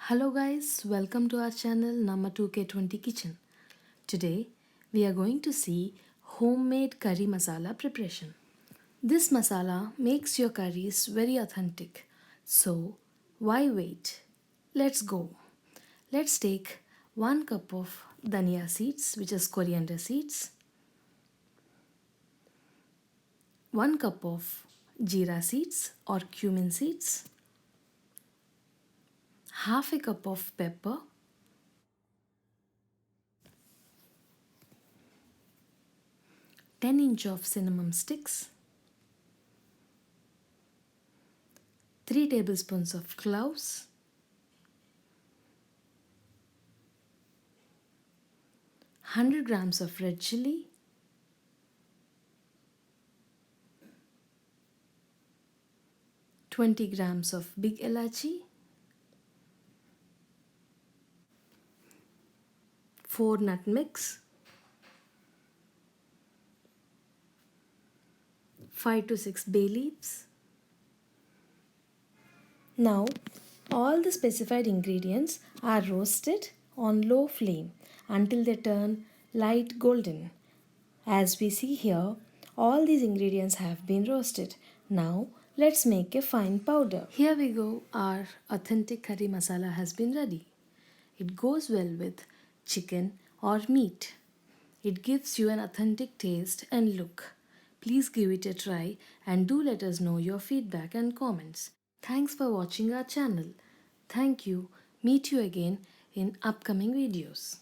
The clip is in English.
Hello guys, welcome to our channel Namma 2k20 Kitchen. Today we are going to see homemade curry masala preparation. This masala makes your curries very authentic. So why wait? Let's go. Let's take 1 cup of dhania seeds, which is coriander seeds, 1 cup of jeera seeds or cumin seeds, half a cup of pepper, 10 inch of cinnamon sticks, 3 tablespoons of cloves, 100 grams of red chili, 20 grams of big elachi, 4 nutmegs, 5 to 6 bay leaves. Now all the specified ingredients are roasted on low flame until they turn light golden. As we see here, all these ingredients have been roasted. Now let's make a fine powder. Here we go, our authentic curry masala has been ready. It goes well with chicken or meat. It gives you an authentic taste and look. Please give it a try and do let us know your feedback and comments. Thanks for watching our channel. Thank you. Meet you again in upcoming videos.